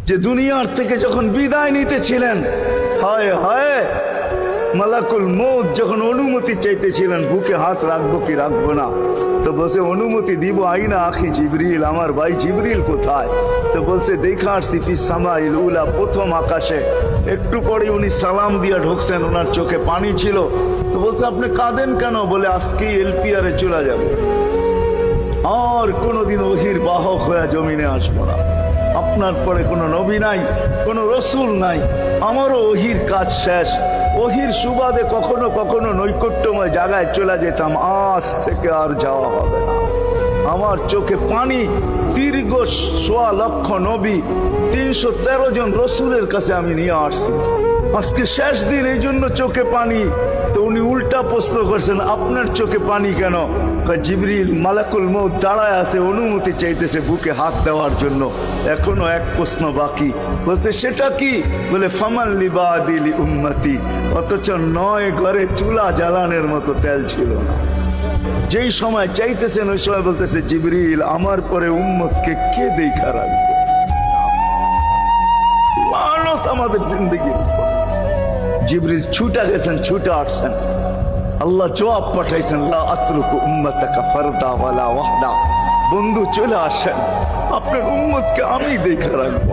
যে দুনিয়ার থেকে যখন বিদায় নিতেছিলেন, হায় হায়, মালাকুল মউত যখন অনুমতি চাইতেছিলেন বুকে হাত রাখবো কি রাখবো না, তো বলছে অনুমতি দিব, আইনা আখি জিবরিল, আমার ভাই জিবরিল কোথায়? তো বলছে দেখা আসছি ফি সামাইল উলা, প্রথম আকাশে। একটু পরে উনি সালাম দিয়া ঢুকছেন, ওনার চোখে পানি ছিল। তো বলছে আপনি কাঁদেন কেন? বলে আজকেই এলপিআরে চলে যাবে, আর কোনোদিন ওহির বাহক হয়ে জমিনে আসবো না। আপনার পরে কোনো নবী নাই, কোনো রসুল নাই, আমারও ওহির কাজ শেষ। ওহির সুবাদে কখনো কখনো নৈকট্যময় জায়গায় চলে যেতাম, আজ থেকে আর যাওয়া হবে না। আমার চোখে পানি। দীর্ঘ ১.৫ লক্ষ নবী, ৩১৩ জন রসুলের কাছে আমি নিয়ে আসছি, আজকে শেষ দিন, এই জন্য চোখে পানি। তো উনি উল্টা প্রশ্ন করছেন, আপনার চোখে পানি কেন? জিবরিল, মালাকুল মউত দাঁড়ায় আছে, অনুমতি চাইতেছে বুকে হাত দেওয়ার জন্য, এখনো এক প্রশ্ন বাকি। বলছে সেটা কি? বলে ফামান লিবাদিলি উম্মতি, অথচ ৯ ঘরে চুলা জ্বালানোর মতো তেল ছিল না। যেই সময় চাইতেছেন ওই সময় বলতেছে জিবরিল, আমার পরে উম্মতকে কে দেখা রাখবে? লানত আমাদের জিন্দগির উপর। জিবরিল ছুটা গেছেন, ছুটা আসছেন, আল্লাহ জবাব পাঠাইছেন, লা আতরুকু উম্মাতাকা ফারদা ওয়ালা ওয়াহদা, বন্ধু চলে আসেন, আপনার উম্মতকে আমি দেখা রাখবো।